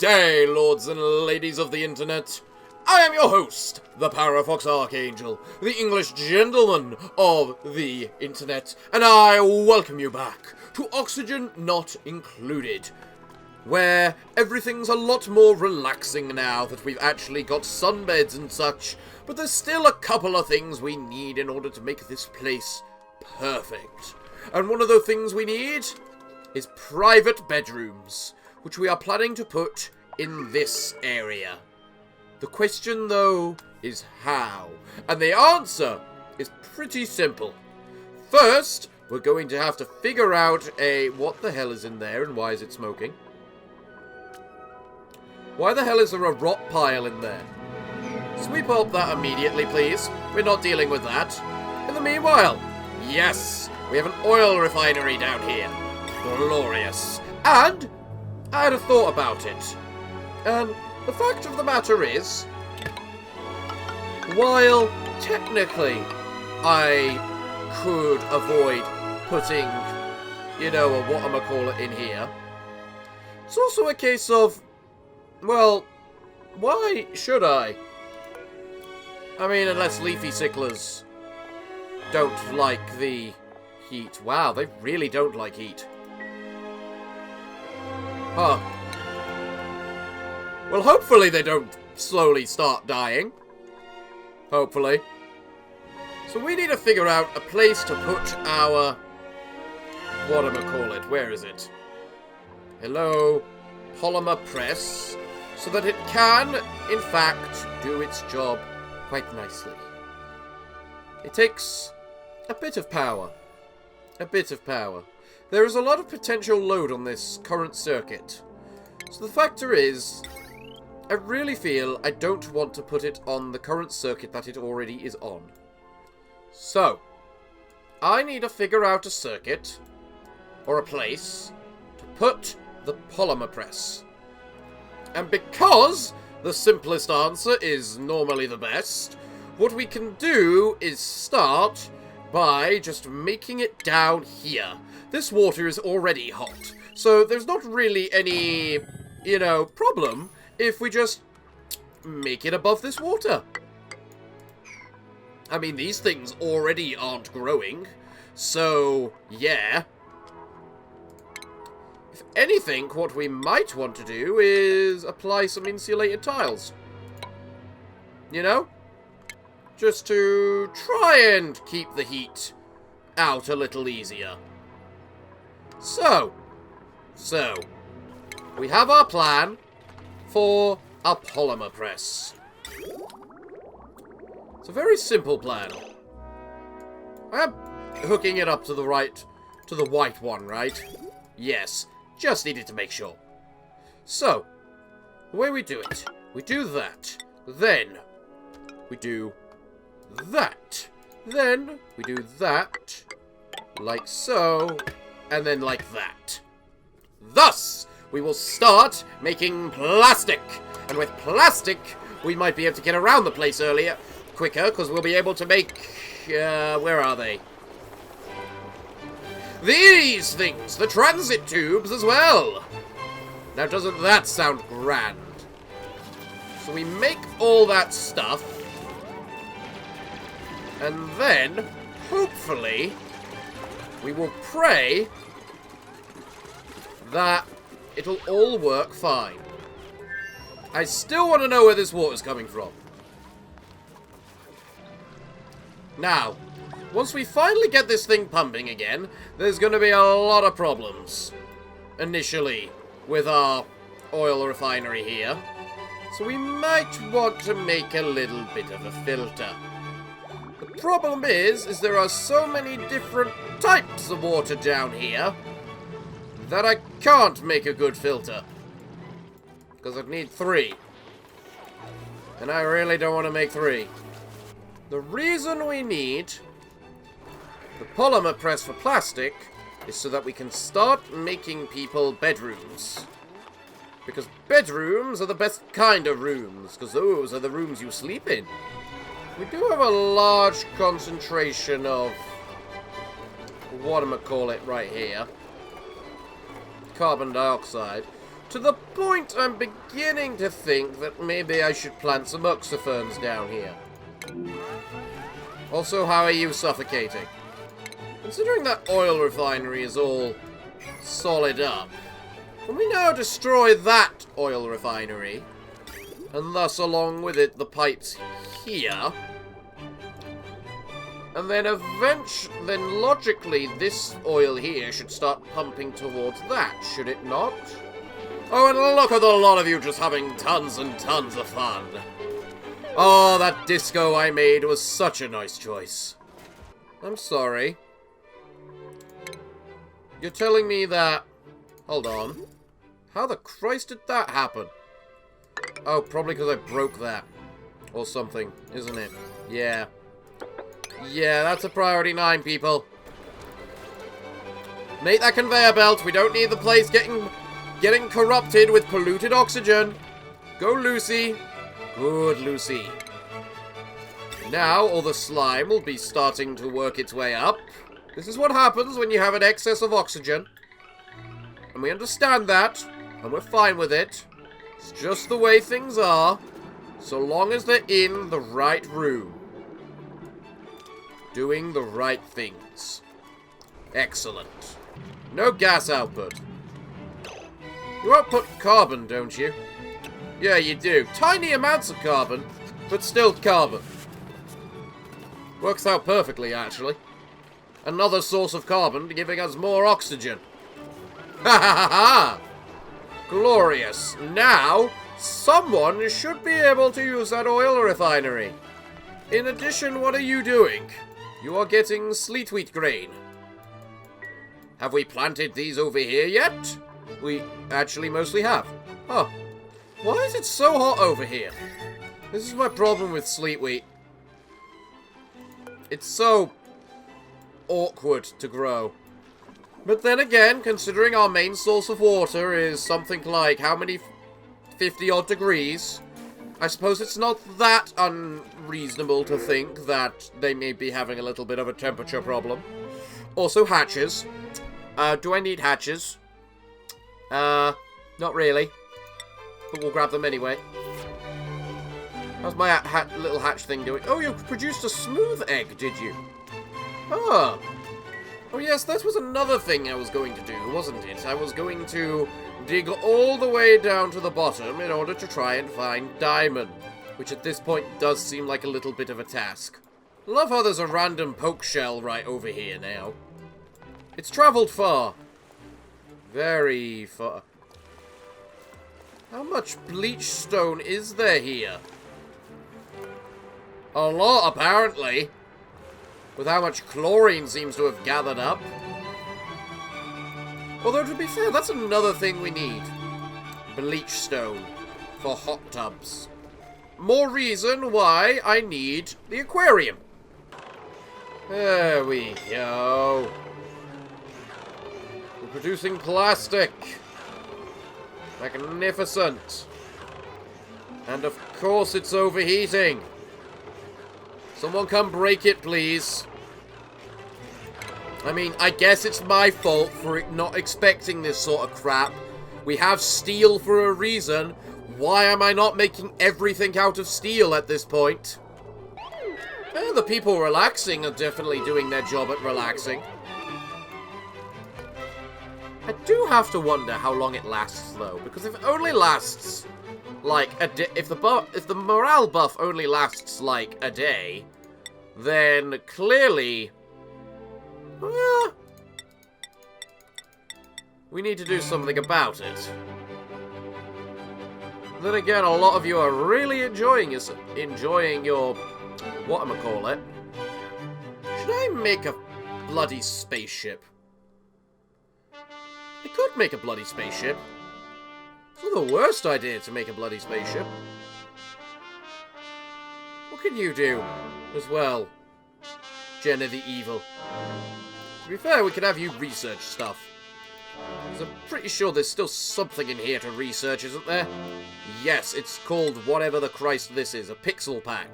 day, lords and ladies of the internet. I am your host, the Parafox Archangel, the English gentleman of the internet, and I welcome you back to Oxygen Not Included, where everything's a lot more relaxing now that we've actually got sunbeds and such, but there's still a couple of things we need in order to make this place perfect. And one of the things we need is private bedrooms, which we are planning to put in this area. The question, though, is how? And the answer is pretty simple. First, we're going to have to figure out what the hell is in there and why is it smoking? Why the hell is there a rot pile in there? Sweep up that immediately, please. We're not dealing with that. In the meanwhile, yes, we have an oil refinery down here. Glorious. And I had a thought about it. And the fact of the matter is, while technically I could avoid putting, a whatchamacallit in here, it's also a case of, well, why should I? I mean, unless leafy sicklers don't like the heat. Wow, they really don't like heat. Huh. Well, hopefully they don't slowly start dying. Hopefully. So we need to figure out a place to put our... whatchamacallit. Where is it? Hello? Polymer press. So that it can, in fact, do its job quite nicely. It takes a bit of power. A bit of power. There is a lot of potential load on this current circuit. So the factor is, I really feel I don't want to put it on the current circuit that it already is on. So, I need to figure out a circuit, or a place, to put the polymer press. And because the simplest answer is normally the best, what we can do is start by just making it down here. This water is already hot, so there's not really any, problem if we just make it above this water. I mean, these things already aren't growing, so, yeah. If anything, what we might want to do is apply some insulated tiles. Just to try and keep the heat out a little easier. So, we have our plan for a polymer press. It's a very simple plan. I am hooking it up to the white one, right? Yes, just needed to make sure. So, the way we do it, we do that, then we do that, then we do that, like so, and then like that. Thus, we will start making plastic. And with plastic, we might be able to get around the place quicker, because we'll be able to make, where are they? These things, the transit tubes as well. Now, doesn't that sound grand? So we make all that stuff, and then, hopefully, we will pray that it'll all work fine. I still want to know where this water's coming from. Now, once we finally get this thing pumping again, there's going to be a lot of problems. Initially, with our oil refinery here. So we might want to make a little bit of a filter. The problem is there are so many different types of water down here that I can't make a good filter. Because I'd need 3. And I really don't want to make 3. The reason we need the polymer press for plastic is so that we can start making people bedrooms. Because bedrooms are the best kind of rooms, because those are the rooms you sleep in. We do have a large concentration of whatchamacallit right here. Carbon dioxide. To the point I'm beginning to think that maybe I should plant some uxiferns down here. Also, how are you suffocating? Considering that oil refinery is all solid up, can we now destroy that oil refinery? And thus, along with it, the pipes here. And then logically, this oil here should start pumping towards that, should it not? Oh, and look at the lot of you just having tons and tons of fun. Oh, that disco I made was such a nice choice. I'm sorry. You're telling me that... Hold on. How the Christ did that happen? Oh, probably because I broke that. Or something, isn't it? Yeah. Yeah, that's a priority 9, people. Make that conveyor belt. We don't need the place getting corrupted with polluted oxygen. Go, Lucy. Good, Lucy. Now, all the slime will be starting to work its way up. This is what happens when you have an excess of oxygen. And we understand that. And we're fine with it. It's just the way things are. So long as they're in the right room. Doing the right things. Excellent. No gas output. You output carbon, don't you? Yeah, you do. Tiny amounts of carbon, but still carbon. Works out perfectly, actually. Another source of carbon giving us more oxygen. Ha ha ha ha! Glorious. Now, someone should be able to use that oil refinery. In addition, what are you doing? You are getting sleet wheat grain. Have we planted these over here yet? We actually mostly have. Huh. Why is it so hot over here? This is my problem with sleet wheat. It's so awkward to grow. But then again, considering our main source of water is something like, how many? 50-odd degrees. I suppose it's not that unreasonable to think that they may be having a little bit of a temperature problem. Also, hatches. Do I need hatches? Not really. But we'll grab them anyway. How's my little hatch thing doing? Oh, you produced a smooth egg, did you? Ah. Oh, yes, that was another thing I was going to do, wasn't it? I was going to dig all the way down to the bottom in order to try and find diamond. Which at this point does seem like a little bit of a task. Love how there's a random poke shell right over here now. It's travelled far. Very far. How much bleach stone is there here? A lot, apparently. With how much chlorine seems to have gathered up. Although, to be fair, that's another thing we need. Bleach stone. For hot tubs. More reason why I need the aquarium. There we go. We're producing plastic. Magnificent. And of course it's overheating. Someone come break it, please. I mean, I guess it's my fault for not expecting this sort of crap. We have steel for a reason. Why am I not making everything out of steel at this point? The people relaxing are definitely doing their job at relaxing. I do have to wonder how long it lasts, though, because if it only lasts like a day, if the morale buff only lasts like a day, then clearly we need to do something about it. Then again, a lot of you are really enjoying your whatchamacallit. Should I make a bloody spaceship? I could make a bloody spaceship. It's not the worst idea to make a bloody spaceship. What can you do as well, Jenna the Evil? To be fair, we could have you research stuff. Because I'm pretty sure there's still something in here to research, isn't there? Yes, it's called whatever the Christ this is, a pixel pack.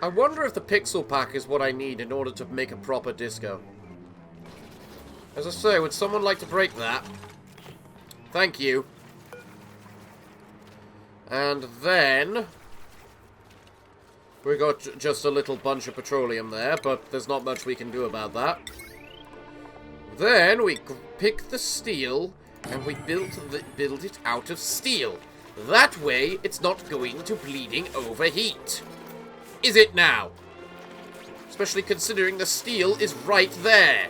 I wonder if the pixel pack is what I need in order to make a proper disco. As I say, would someone like to break that? Thank you. And then we got just a little bunch of petroleum there, but there's not much we can do about that. Then we pick the steel and we build it out of steel. That way, it's not going to bleeding overheat. Is it now? Especially considering the steel is right there.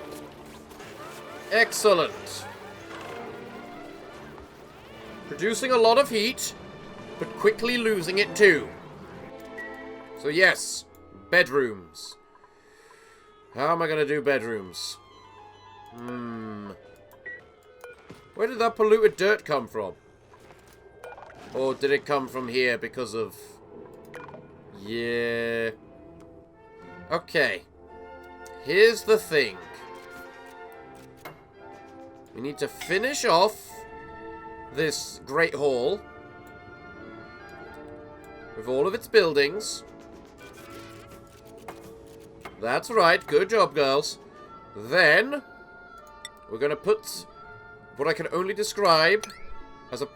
Excellent. Producing a lot of heat, but quickly losing it too. So yes, bedrooms. How am I going to do bedrooms? Where did that polluted dirt come from? Or did it come from here because of... Yeah. Okay. Here's the thing. We need to finish off this Great Hall with all of its buildings. That's right. Good job, girls. Then we're going to put what I can only describe as a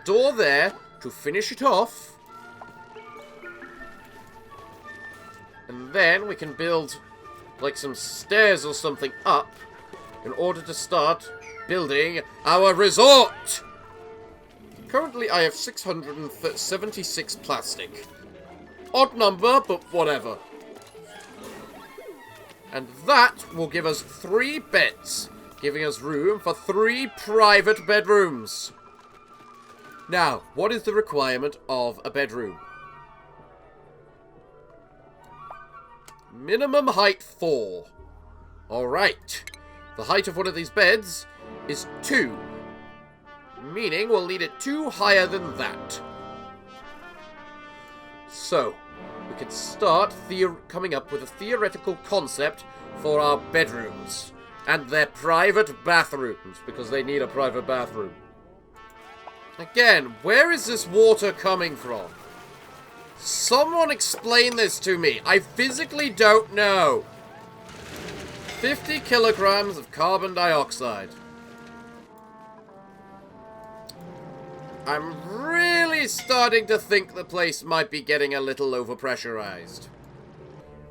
door there to finish it off. And then we can build like some stairs or something up in order to start building our resort. Currently I have 676 plastic. Odd number, but whatever. And that will give us 3 beds, giving us room for 3 private bedrooms. Now, what is the requirement of a bedroom? Minimum height 4. Alright. The height of one of these beds is 2. Meaning we'll need it 2 higher than that. So, we can start coming up with a theoretical concept for our bedrooms. And their private bathrooms, because they need a private bathroom. Again, where is this water coming from? Someone explain this to me. I physically don't know. 50 kilograms of carbon dioxide. I'm really starting to think the place might be getting a little overpressurized.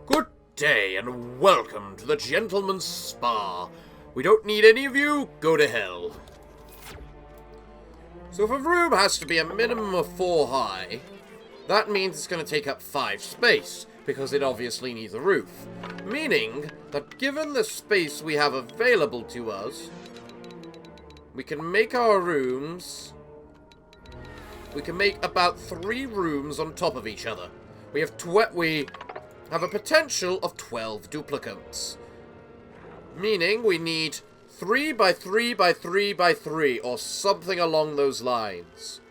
Good day and welcome to the Gentleman's Spa. We don't need any of you. Go to hell. So if a room has to be a minimum of 4 high, that means it's going to take up 5 space, because it obviously needs a roof. Meaning that given the space we have available to us, we can make our rooms... We can make about 3 rooms on top of each other. We have a potential of 12 duplicates. Meaning we need 3 by 3 by 3 by 3, or something along those lines.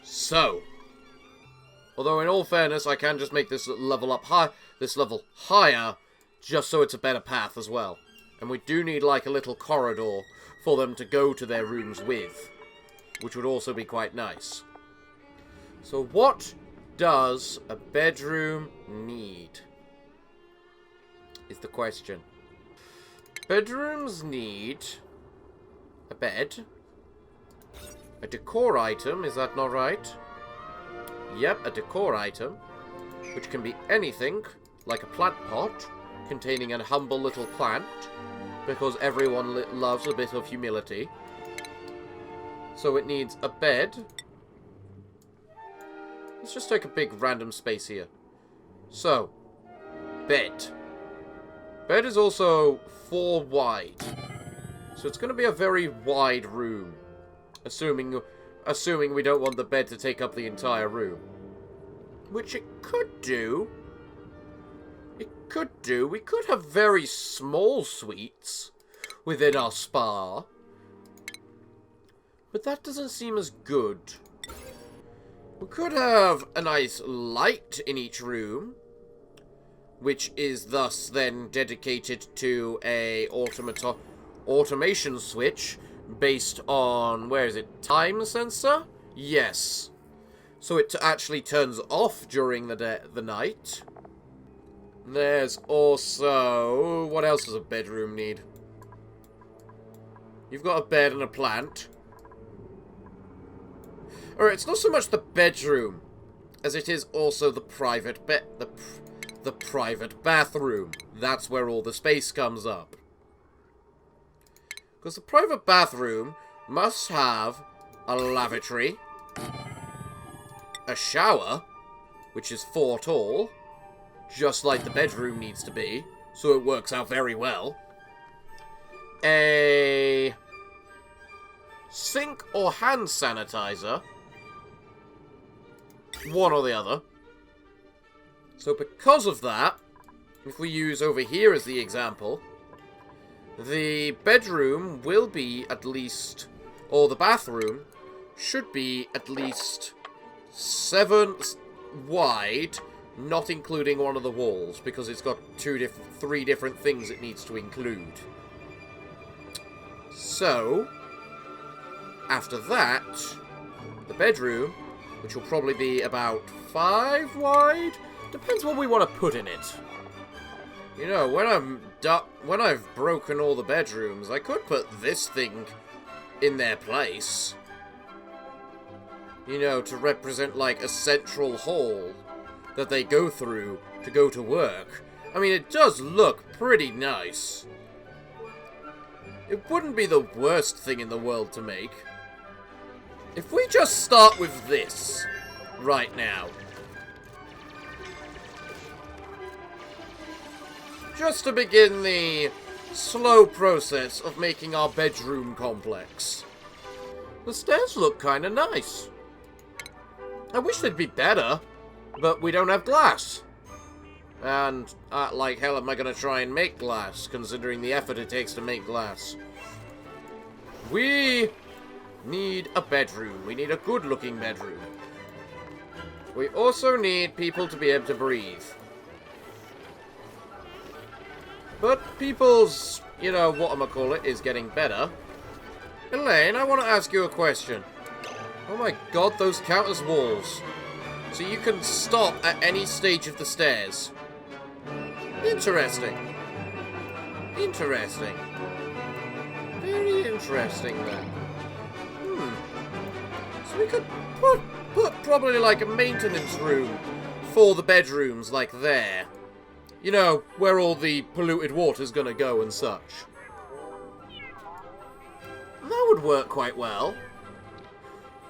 So, although in all fairness, I can just make this level higher, just so it's a better path as well. And we do need like a little corridor for them to go to their rooms with, which would also be quite nice. So what does a bedroom need? Is the question. Bedrooms need a bed, a decor item, is that not right? Yep, a decor item, which can be anything, like a plant pot, containing a humble little plant, because everyone loves a bit of humility. So it needs a bed. Let's just take a big random space here. So, bed. Bed is also 4 wide. So it's going to be a very wide room. Assuming we don't want the bed to take up the entire room. Which it could do. It could do. We could have very small suites within our spa. But that doesn't seem as good. We could have a nice light in each room, which is thus then dedicated to a automation switch based on, where is it, time sensor? Yes. So it actually turns off during the night. There's also... What else does a bedroom need? You've got a bed and a plant. Alright, it's not so much the bedroom as it is also the private the private bathroom. That's where all the space comes up. Because the private bathroom must have a lavatory, a shower, which is 4 tall, just like the bedroom needs to be, so it works out very well. A sink or hand sanitizer, one or the other. So because of that, if we use over here as the example, the bedroom will be at least, or the bathroom should be at least 7 wide, not including one of the walls, because it's got 3 different things it needs to include. So, after that, the bedroom, which will probably be about 5 wide, depends what we want to put in it. You know, when I've broken all the bedrooms, I could put this thing in their place. You know, to represent, like, a central hall that they go through to go to work. I mean, it does look pretty nice. It wouldn't be the worst thing in the world to make. If we just start with this right now. Just to begin the slow process of making our bedroom complex. The stairs look kind of nice. I wish they'd be better, but we don't have glass. And, like hell am I going to try and make glass, considering the effort it takes to make glass. We need a bedroom. We need a good-looking bedroom. We also need people to be able to breathe. But people's, you know, whatchamacallit is getting better. Elaine, I want to ask you a question. Oh my god, those count as walls. So you can stop at any stage of the stairs. Interesting. Interesting. Very interesting, then. So we could put probably like a maintenance room for the bedrooms, like there. You know, where all the polluted water's gonna go and such. That would work quite well.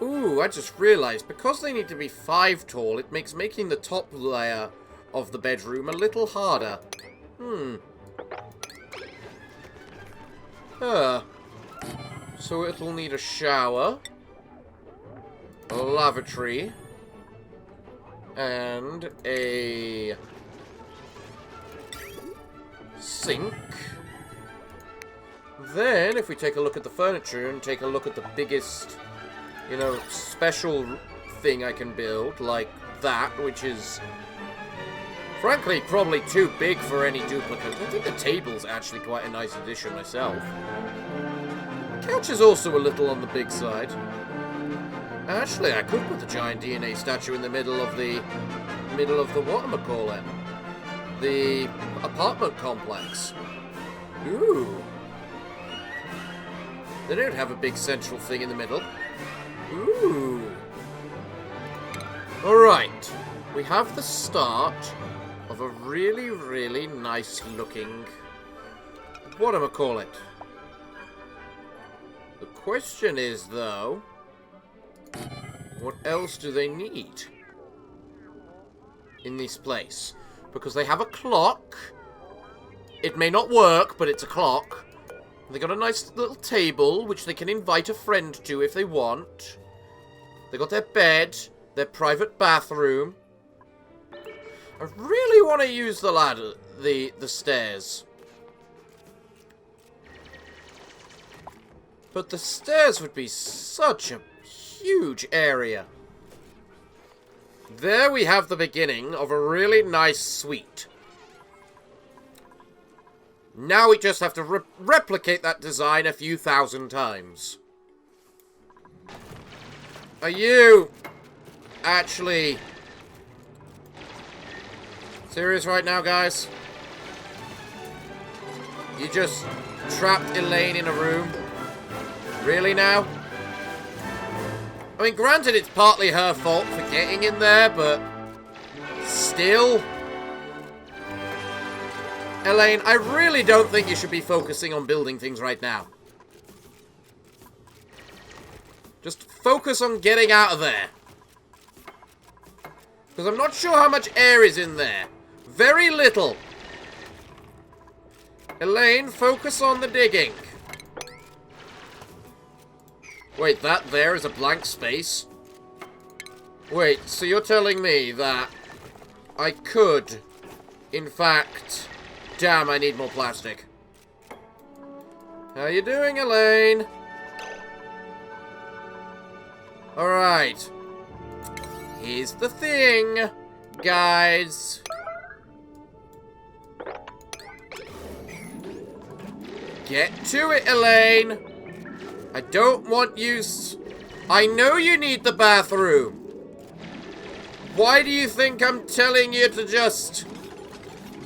Ooh, I just realised, because they need to be 5 tall, it makes making the top layer of the bedroom a little harder. So it'll need a shower, a lavatory, and a sink. Then, if we take a look at the furniture and take a look at the biggest, you know, special thing I can build, like that, which is, frankly, probably too big for any duplicate. I think the table's actually quite a nice addition myself. The couch is also a little on the big side. Actually, I could put the giant DNA statue in the middle of the whatchamacallit? The apartment complex. Ooh. They don't have a big central thing in the middle. Ooh. Alright. We have the start of a really, really nice looking whatchamacallit. The question is, though, what else do they need in this place? Because they have a clock. It may not work, but it's a clock. They got a nice little table, which they can invite a friend to if they want. They got their bed, their private bathroom. I really want to use the ladder, the stairs. But the stairs would be such a huge area. There we have the beginning of a really nice suite. Now we just have to replicate that design a few thousand times. Are you actually serious right now, guys? You just trapped Elaine in a room? Really now? I mean, granted, it's partly her fault for getting in there, but still. Elaine, I really don't think you should be focusing on building things right now. Just focus on getting out of there. Because I'm not sure how much air is in there. Very little. Elaine, focus on the digging. Wait, that there is a blank space? Wait, so you're telling me that I could, in fact... Damn, I need more plastic. How you doing, Elaine? Alright. Here's the thing, guys. Get to it, Elaine. I don't want you... I know you need the bathroom. Why do you think I'm telling you to just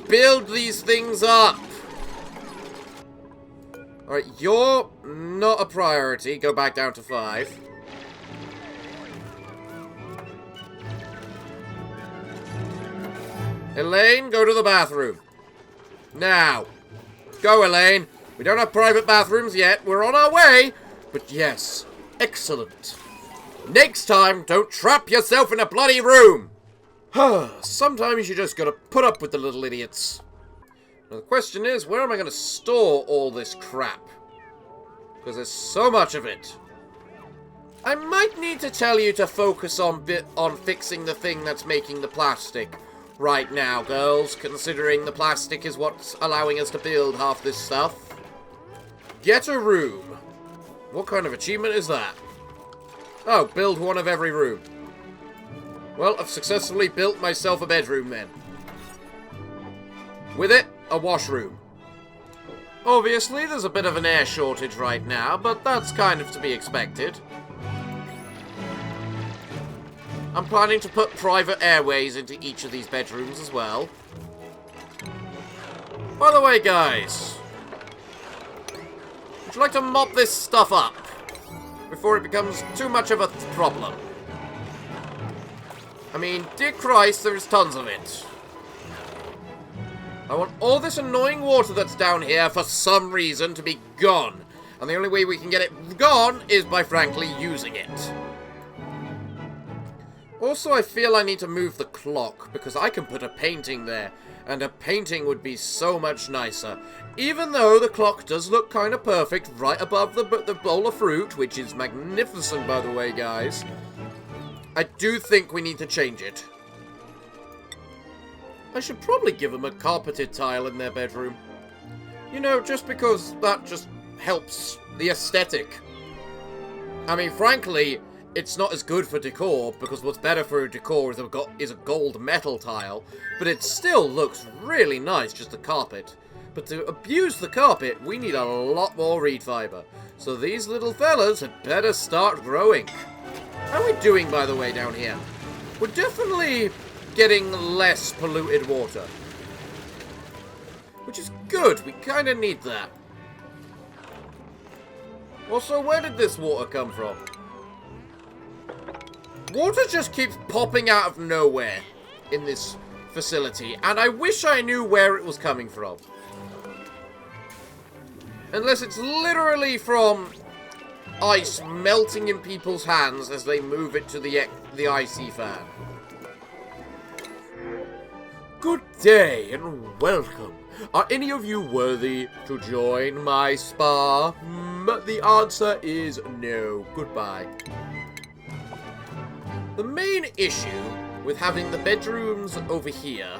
build these things up? Alright, you're not a priority. Go back down to 5. Elaine, go to the bathroom. Now. Go, Elaine. We don't have private bathrooms yet. We're on our way. But yes, excellent. Next time, don't trap yourself in a bloody room. Sometimes you just gotta put up with the little idiots. Now the question is, where am I gonna store all this crap? Because there's so much of it. I might need to tell you to focus on fixing the thing that's making the plastic right now, girls, considering the plastic is what's allowing us to build half this stuff. Get a room. What kind of achievement is that? Oh, build one of every room. Well, I've successfully built myself a bedroom then. With it, a washroom. Obviously, there's a bit of an air shortage right now, but that's kind of to be expected. I'm planning to put private airways into each of these bedrooms as well. By the way, guys, would you like to mop this stuff up before it becomes too much of a problem? I mean, dear Christ, there's tons of it. I want all this annoying water that's down here for some reason to be gone. And the only way we can get it gone is by, frankly, using it. Also, I feel I need to move the clock, because I can put a painting there, and a painting would be so much nicer. Even though the clock does look kind of perfect right above the bowl of fruit, which is magnificent, by the way, guys, I do think we need to change it. I should probably give them a carpeted tile in their bedroom. You know, just because that just helps the aesthetic. I mean, frankly, it's not as good for decor, because what's better for decor is a gold metal tile, but it still looks really nice, just the carpet. But to abuse the carpet, we need a lot more reed fiber. So these little fellas had better start growing. How are we doing, by the way, down here? We're definitely getting less polluted water. Which is good, we kind of need that. Also, where did this water come from? Water just keeps popping out of nowhere in this facility, and I wish I knew where it was coming from. Unless it's literally from ice melting in people's hands as they move it to the icy fan. Good day and welcome. Are any of you worthy to join my spa? The answer is no. Goodbye. The main issue with having the bedrooms over here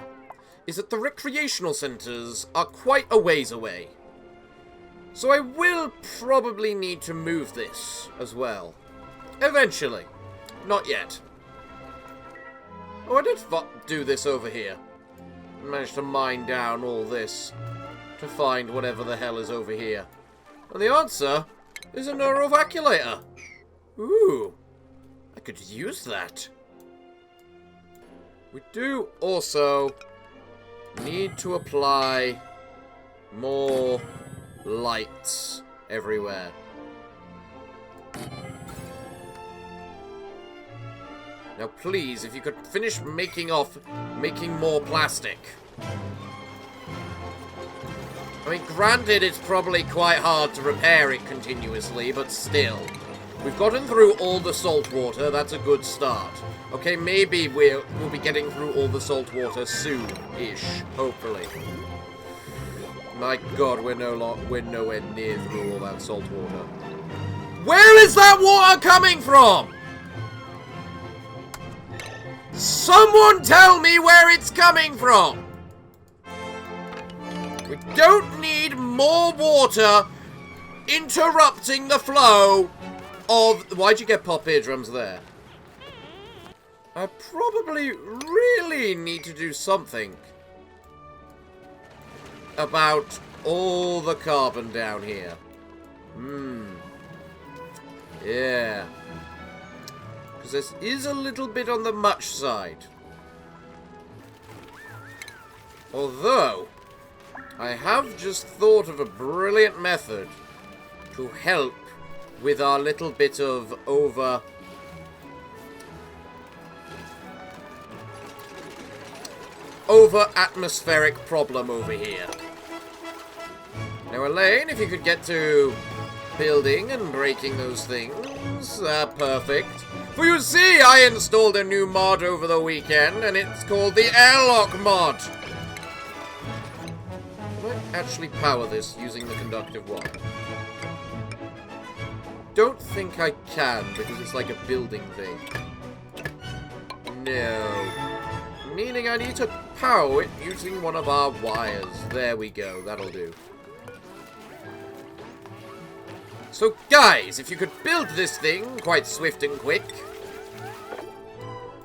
is that the recreational centers are quite a ways away. So I will probably need to move this as well. Eventually. Not yet. Oh, I did do this over here. Managed to mine down all this to find whatever the hell is over here. And the answer is a neurovaculator. Ooh. I could use that. We do also need to apply more lights everywhere. Now, please, if you could finish making more plastic. I mean, granted, it's probably quite hard to repair it continuously, but still. We've gotten through all the salt water. That's a good start. Okay, maybe we'll be getting through all the salt water soon-ish, hopefully. My God, we're nowhere near through all that salt water. Where is that water coming from? Someone tell me where it's coming from! We don't need more water interrupting the flow of... Why'd you get pop eardrums there? I probably really need to do something about all the carbon down here. Yeah. Because this is a little bit on the much side. Although, I have just thought of a brilliant method to help with our little bit of over-atmospheric problem over here. Now, Elaine, if you could get to building and breaking those things, perfect. For you see, I installed a new mod over the weekend, and it's called the airlock mod. Can I actually power this using the conductive wire? Don't think I can, because it's like a building thing. No. Meaning I need to power it using one of our wires. There we go, that'll do. So guys, if you could build this thing quite swift and quick.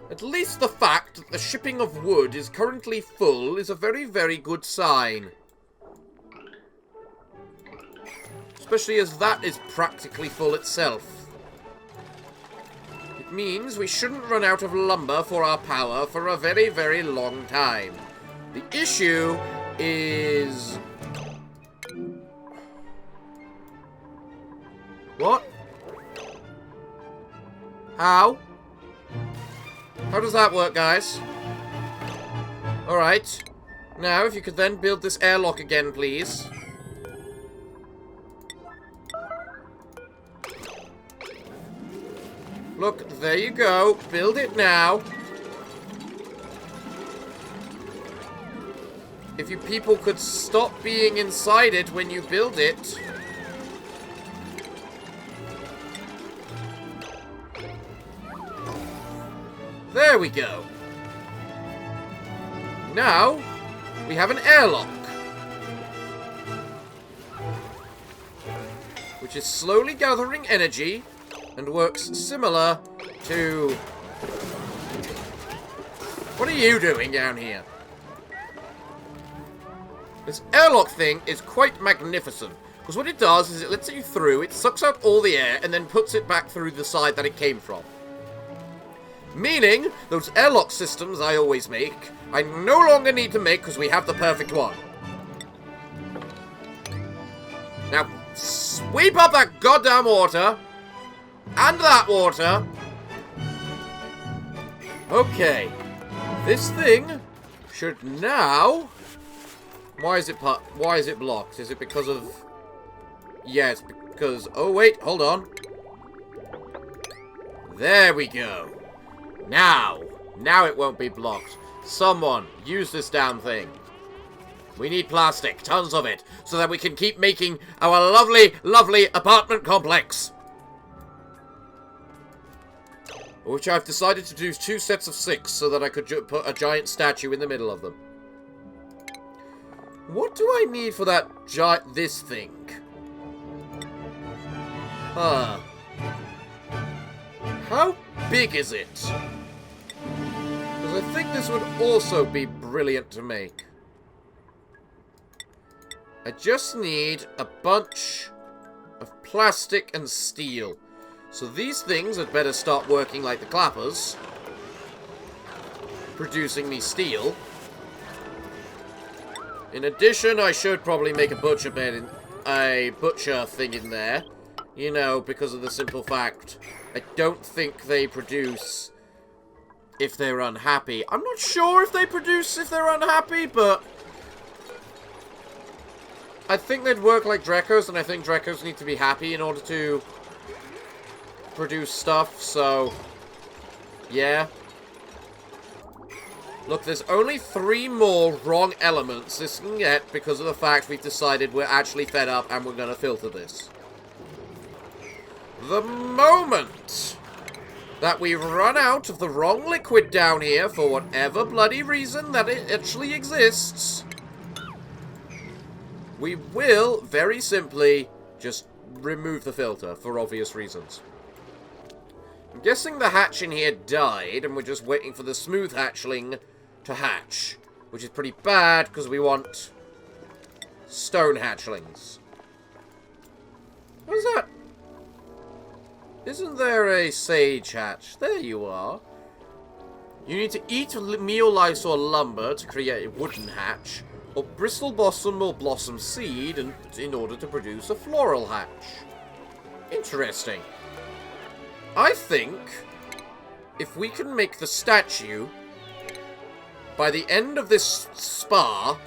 At least the fact that the shipping of wood is currently full is a very, very good sign. Especially as that is practically full itself. It means we shouldn't run out of lumber for our power for a very, very long time. The issue is... What? How? How does that work, guys? Alright. Now, if you could then build this airlock again, please. Look, there you go. Build it now. If you people could stop being inside it when you build it. There we go. Now, we have an airlock. Which is slowly gathering energy and works similar to... What are you doing down here? This airlock thing is quite magnificent. Because what it does is it lets you through, it sucks out all the air, and then puts it back through the side that it came from. Meaning, those airlock systems I always make, I no longer need to make because we have the perfect one. Now, sweep up that goddamn water. And that water. Okay. This thing should now... Why is it blocked? Is it because of... Yeah, it's because... Oh, wait, hold on. There we go. Now it won't be blocked. Someone, use this damn thing. We need plastic, tons of it, so that we can keep making our lovely, lovely apartment complex. Which I've decided to do 2 sets of 6, so that I could put a giant statue in the middle of them. What do I need for that this thing? Huh. How big is it? Because I think this would also be brilliant to make. I just need a bunch of plastic and steel. So these things had better start working like the clappers. Producing me steel. In addition, I should probably make a butcher thing in there. You know, because of the simple fact, I don't think they produce if they're unhappy. I'm not sure if they produce if they're unhappy, but I think they'd work like Drekos, and I think Drekos need to be happy in order to produce stuff, so yeah. Look, there's only 3 more wrong elements this can get because of the fact we've decided we're actually fed up and we're going to filter this. The moment that we run out of the wrong liquid down here, for whatever bloody reason that it actually exists, we will, very simply, just remove the filter for obvious reasons. I'm guessing the hatch in here died, and we're just waiting for the smooth hatchling to hatch, which is pretty bad, because we want stone hatchlings. What's that? Isn't there a sage hatch? There you are. You need to eat meal lice or lumber to create a wooden hatch, or bristle blossom or blossom seed in order to produce a floral hatch. Interesting. I think if we can make the statue by the end of this spa,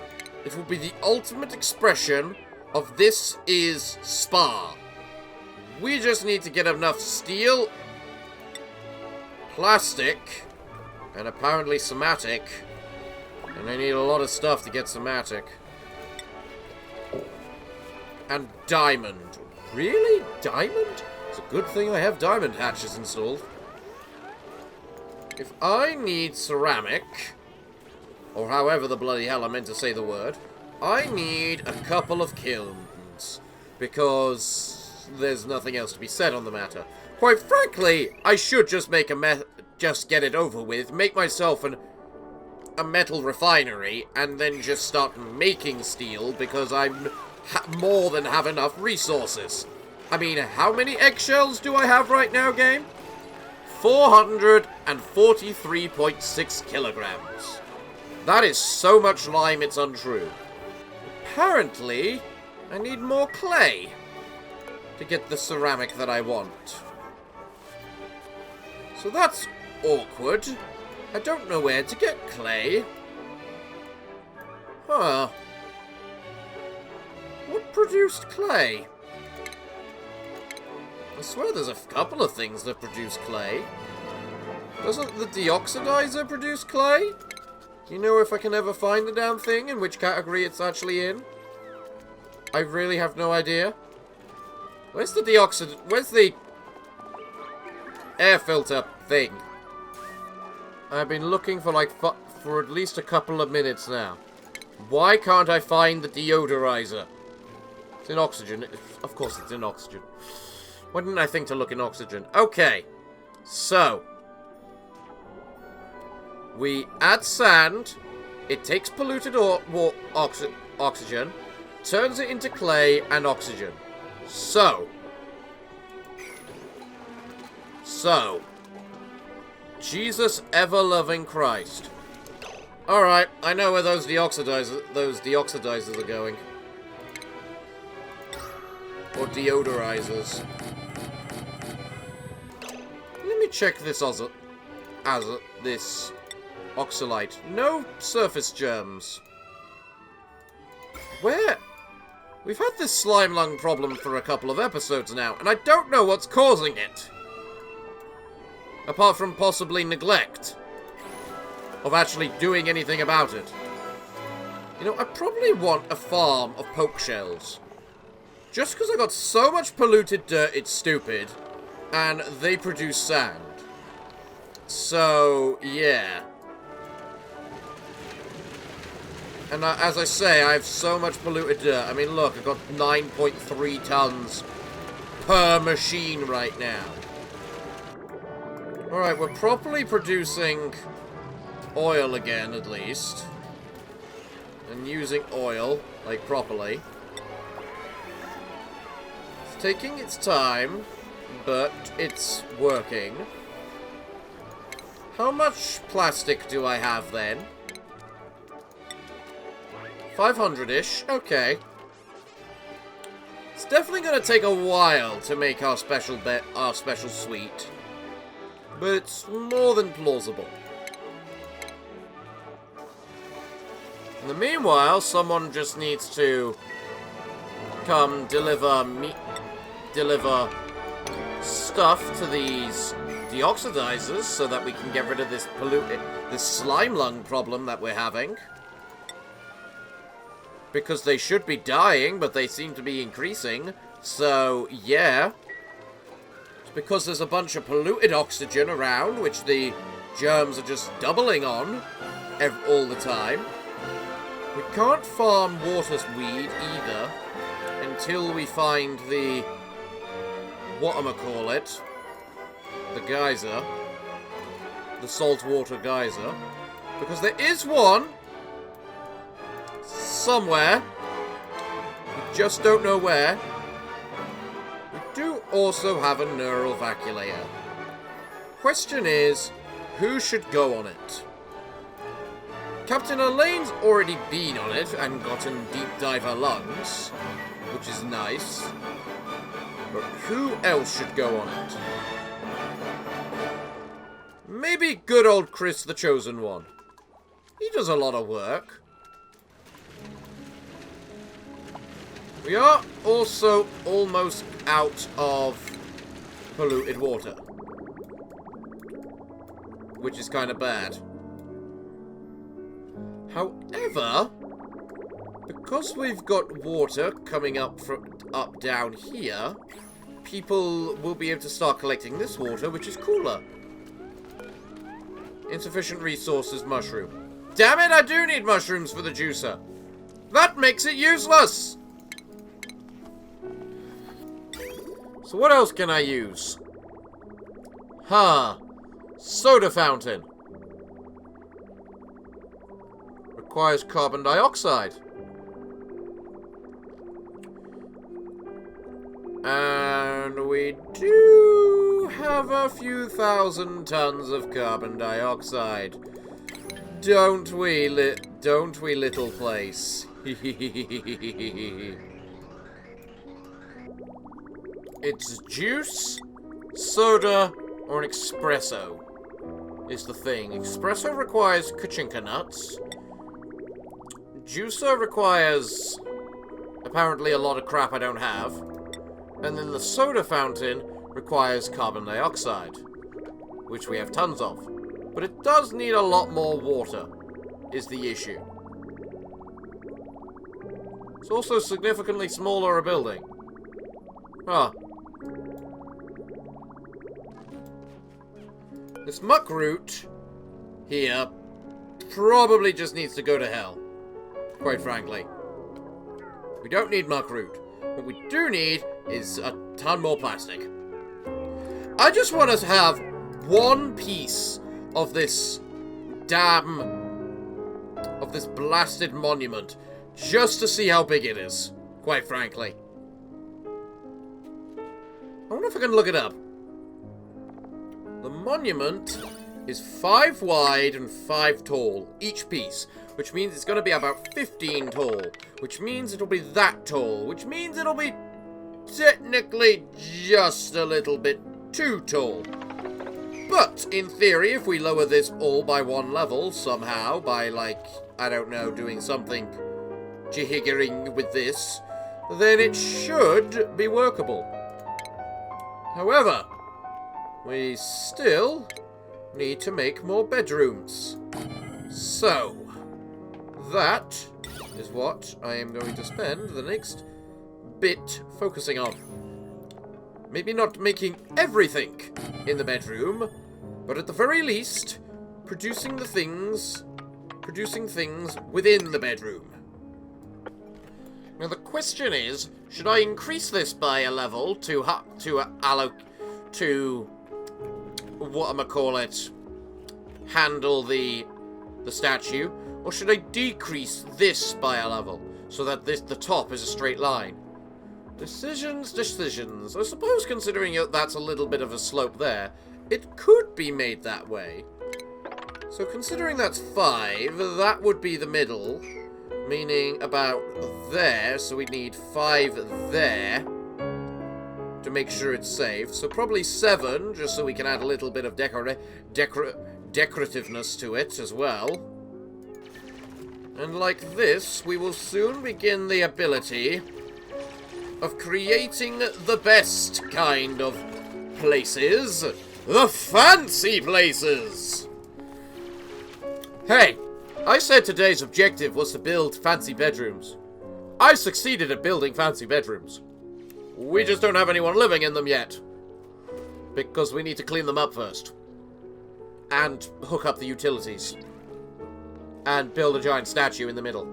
it will be the ultimate expression of this is spa. We just need to get enough steel, plastic, and apparently somatic. And I need a lot of stuff to get somatic. And diamond. Really? Diamond? It's a good thing I have diamond hatches installed. If I need ceramic, or however the bloody hell I meant to say the word, I need a couple of kilns. Because there's nothing else to be said on the matter. Quite frankly, I should just make just get it over with, make myself a metal refinery, and then just start making steel, because I'm more than have enough resources. I mean, how many eggshells do I have right now, game? 443.6 kilograms. That is so much lime, it's untrue. Apparently, I need more clay to get the ceramic that I want. So that's awkward. I don't know where to get clay. Huh. What produced clay? I swear there's a couple of things that produce clay. Doesn't the deoxidizer produce clay? Do you know if I can ever find the damn thing, in which category it's actually in? I really have no idea. Where's the where's the air filter thing? I've been looking for like for at least a couple of minutes now. Why can't I find the deodorizer? It's in oxygen. Of course it's in oxygen. Why didn't I think to look in oxygen? Okay. So. We add sand. It takes polluted oxygen. Turns it into clay and oxygen. So. Jesus ever-loving Christ. Alright, I know where those deoxidizers are going. Or deodorizers. Let me check this this oxalite. No surface germs. Where? We've had this slime lung problem for a couple of episodes now, and I don't know what's causing it. Apart from possibly neglect of actually doing anything about it. You know, I probably want a farm of poke shells. Just because I got so much polluted dirt, it's stupid. And they produce sand. So, yeah. And as I say, I have so much polluted dirt. I mean, look, I've got 9.3 tons per machine right now. Alright, we're properly producing oil again, at least. And using oil, like, properly. It's taking its time, but it's working. How much plastic do I have, then? 500-ish, okay. It's definitely going to take a while to make our special suite. But it's more than plausible. In the meanwhile, someone just needs to come deliver stuff to these deoxidizers so that we can get rid of this slime lung problem that we're having. Because they should be dying, but they seem to be increasing. So, yeah. It's because there's a bunch of polluted oxygen around, which the germs are just doubling on all the time. We can't farm water weed either until we find the whatchamacallit, the geyser, the saltwater geyser, because there is one somewhere. We just don't know where. We do also have a neural vacuolator. Question is, who should go on it? Captain Elaine's already been on it and gotten deep diver lungs, which is nice. But who else should go on it? Maybe good old Chris, the Chosen One. He does a lot of work. We are also almost out of polluted water, which is kind of bad. However, because we've got water coming up down here, people will be able to start collecting this water, which is cooler. Insufficient resources, mushroom. Damn it, I do need mushrooms for the juicer. That makes it useless. So what else can I use? Soda fountain. Requires carbon dioxide. And we do have a few thousand tons of carbon dioxide. Don't we, little place? It's juice, soda, or an espresso is the thing. Espresso requires kuchinka nuts. Juicer requires apparently a lot of crap I don't have. And then the soda fountain requires carbon dioxide, which we have tons of. But it does need a lot more water, is the issue. It's also significantly smaller a building. This muckroot here probably just needs to go to hell, quite frankly. We don't need muckroot. What we do need is a ton more plastic. I just want us to have one piece of this of this blasted monument, just to see how big it is, quite frankly. I wonder if I can look it up. The monument is 5 wide and 5 tall, each piece, which means it's going to be about 15 tall, which means it'll be that tall, which means it'll be technically just a little bit too tall. But, in theory, if we lower this all by 1 level, somehow, by, like, I don't know, doing something jiggering with this, then it should be workable. However, we still need to make more bedrooms. So, that is what I am going to spend the next bit focusing on. Maybe not making everything in the bedroom, but at the very least, producing things within the bedroom. Now the question is, should I increase this by a level to handle the statue, or should I decrease this by a level so that the top is a straight line? Decisions. I suppose considering that's a little bit of a slope there, it could be made that way. So considering that's 5, that would be the middle, meaning about there, so we need 5 there to make sure it's safe. So probably 7, just so we can add a little bit of decorativeness to it as well. And like this, we will soon begin the ability of creating the best kind of places. The fancy places! Hey, I said today's objective was to build fancy bedrooms. I succeeded at building fancy bedrooms. We just don't have anyone living in them yet. Because we need to clean them up first. And hook up the utilities. And build a giant statue in the middle.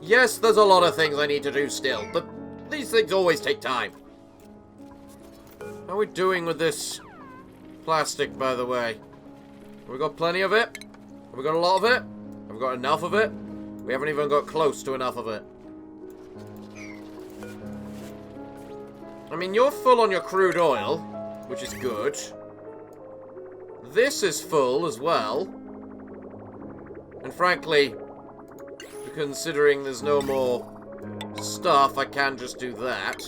Yes, there's a lot of things I need to do still, but these things always take time. How are we doing with this plastic, by the way? Have we got plenty of it? Have we got a lot of it? Have we got enough of it? We haven't even got close to enough of it. I mean, you're full on your crude oil, which is good. This is full as well. And frankly, considering there's no more stuff, I can just do that.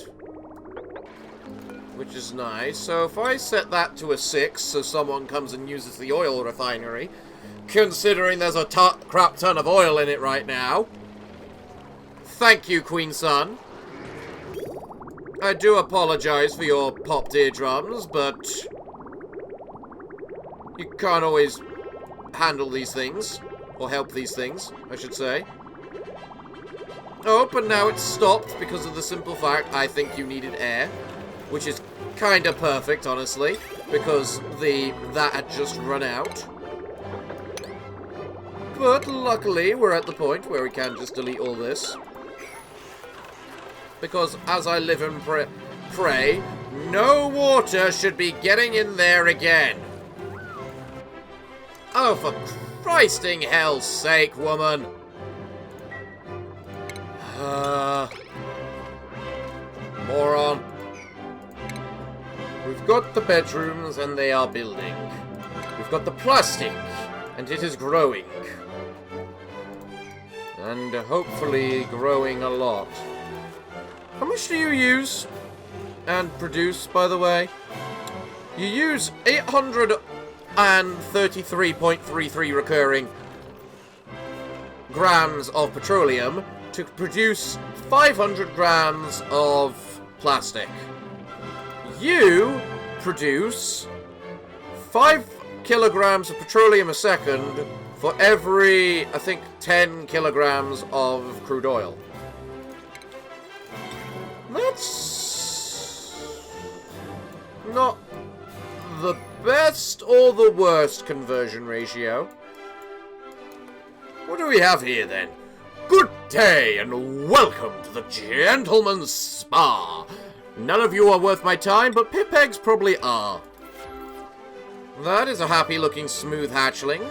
Which is nice. So if I set that to a 6, so someone comes and uses the oil refinery, considering there's a crap ton of oil in it right now. Thank you, Queen Sun. I do apologize for your popped eardrums, but you can't always handle these things. Or help these things, I should say. Oh, but now it's stopped because of the simple fact I think you needed air. Which is kind of perfect, honestly. Because that had just run out. But luckily, we're at the point where we can just delete all this. Because as I live and pray, no water should be getting in there again. Oh, for Christing hell's sake, woman. Moron. We've got the bedrooms and they are building. We've got the plastic and it is growing. And hopefully growing a lot. How much do you use and produce, by the way? You use 833.33 recurring grams of petroleum to produce 500 grams of plastic. You produce 5 kilograms of petroleum a second for every, I think, 10 kilograms of crude oil. That's not the best or the worst conversion ratio. What do we have here, then? Good day, and welcome to the Gentleman's Spa. None of you are worth my time, but pip eggs probably are. That is a happy-looking smooth hatchling.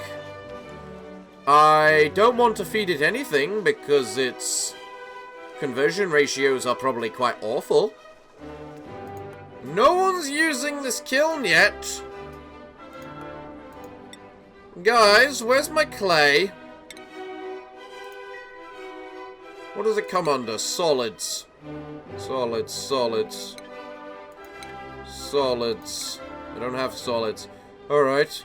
I don't want to feed it anything, because its conversion ratios are probably quite awful. No one's using this kiln yet. Guys, where's my clay? What does it come under? Solids. Solids, solids. Solids. I don't have solids. Alright.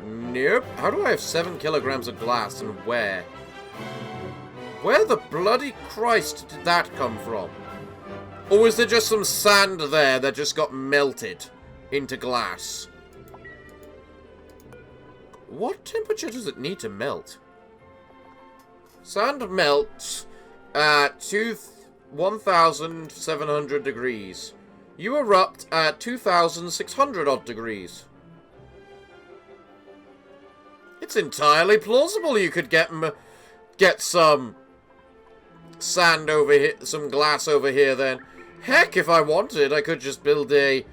Nope. How do I have 7 kilograms of glass and where? Where the bloody Christ did that come from? Or was there just some sand there that just got melted into glass? What temperature does it need to melt? Sand melts at 1,700 degrees. You erupt at 2,600 odd degrees. It's entirely plausible you could get some sand over here, some glass over here then. Heck, if I wanted, I could just build a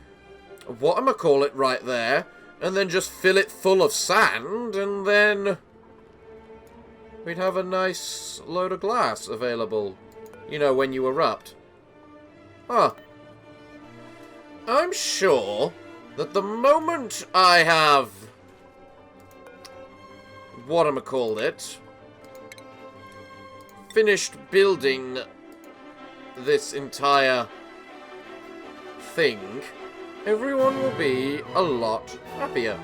whatchamacallit right there, and then just fill it full of sand, and then we'd have a nice load of glass available, you know, when you erupt. Huh. I'm sure that the moment I have whatchamacallit finished building this entire thing, everyone will be a lot happier.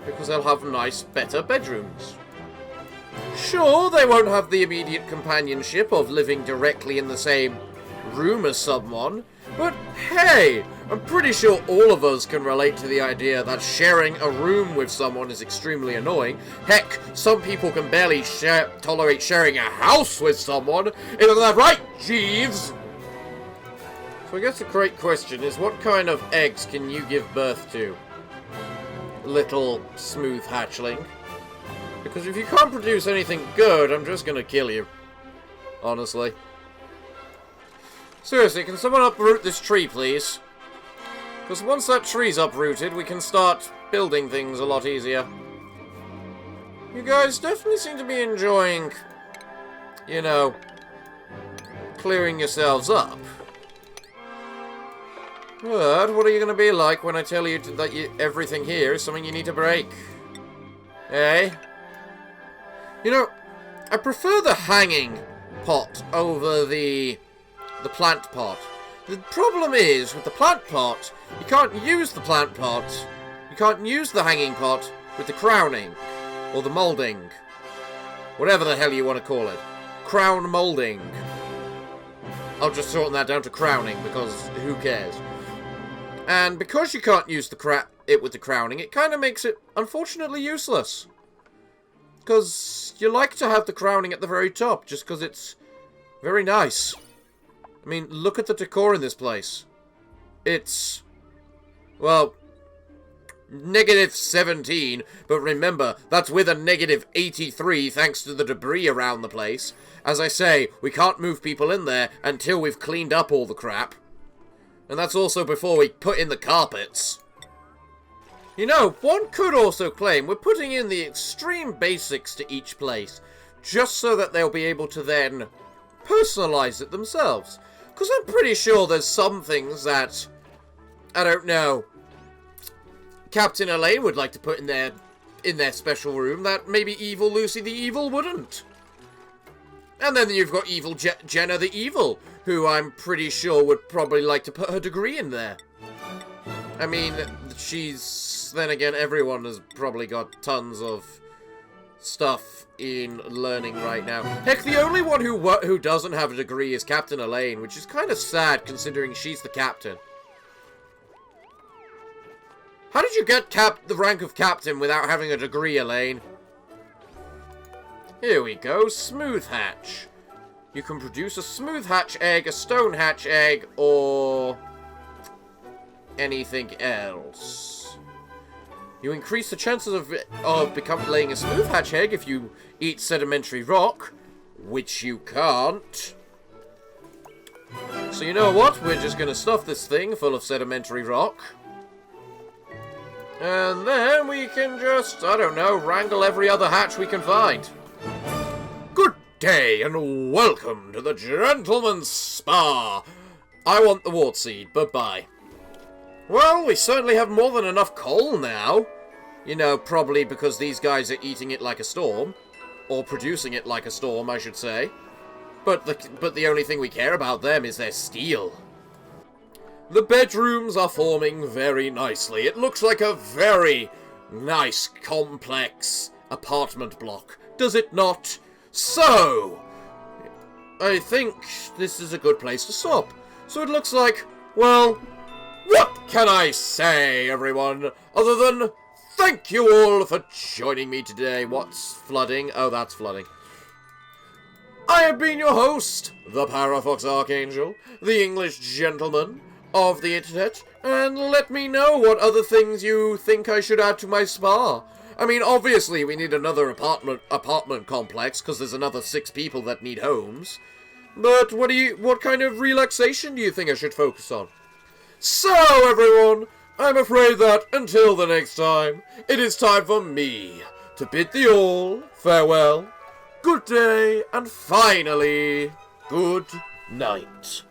because they'll have nice, better bedrooms. Sure, they won't have the immediate companionship of living directly in the same room as someone, but hey, I'm pretty sure all of us can relate to the idea that sharing a room with someone is extremely annoying. Heck, some people can barely tolerate sharing a house with someone. Isn't that right, Jeeves? So I guess the great question is, what kind of eggs can you give birth to, little smooth hatchling? Because if you can't produce anything good, I'm just gonna kill you. Honestly. Seriously, can someone uproot this tree, please? Because once that tree's uprooted, we can start building things a lot easier. You guys definitely seem to be enjoying, you know, clearing yourselves up. But what are you going to be like when I tell you that everything here is something you need to break? Eh? You know, I prefer the hanging pot over the plant pot. The problem is, with the plant pot, you can't use the plant pot, you can't use the hanging pot with the crowning, or the moulding. Whatever the hell you want to call it. Crown moulding. I'll just shorten that down to crowning, because who cares? And because you can't use it with the crowning, it kind of makes it, unfortunately, useless. Because you like to have the crowning at the very top, just because it's very nice. I mean, look at the decor in this place. It's, well, -17, but remember, that's with a -83 thanks to the debris around the place. As I say, we can't move people in there until we've cleaned up all the crap. And that's also before we put in the carpets. You know, one could also claim we're putting in the extreme basics to each place, just so that they'll be able to then personalize it themselves. Because I'm pretty sure there's some things that, I don't know, Captain Elaine would like to put in their special room that maybe Evil Lucy the Evil wouldn't. And then you've got Evil Jenna the Evil, who I'm pretty sure would probably like to put her degree in there. I mean, then again, everyone has probably got tons of stuff in learning right now. Heck, the only one who doesn't have a degree is Captain Elaine, which is kind of sad considering she's the captain. How did you get the rank of captain without having a degree, Elaine? Here we go, smooth hatch. You can produce a smooth hatch egg, a stone hatch egg, or anything else. You increase the chances of laying a smooth hatch egg if you eat sedimentary rock, which you can't. So you know what? We're just going to stuff this thing full of sedimentary rock. And then we can just, I don't know, wrangle every other hatch we can find. Good day and welcome to the Gentleman's Spa. I want the wart seed, bye-bye. Well, we certainly have more than enough coal now. You know, probably because these guys are eating it like a storm. Or producing it like a storm, I should say. But the only thing we care about them is their steel. The bedrooms are forming very nicely. It looks like a very nice, complex apartment block. Does it not? So, I think this is a good place to stop. So it looks like, well, what can I say, everyone, other than thank you all for joining me today. What's flooding? Oh, that's flooding. I have been your host, the Parafox Archangel, the English gentleman of the internet, and let me know what other things you think I should add to my spa. I mean, obviously we need another apartment complex, because there's another 6 people that need homes. But what kind of relaxation do you think I should focus on? So, everyone, I'm afraid that until the next time, it is time for me to bid thee all farewell, good day, and finally, good night.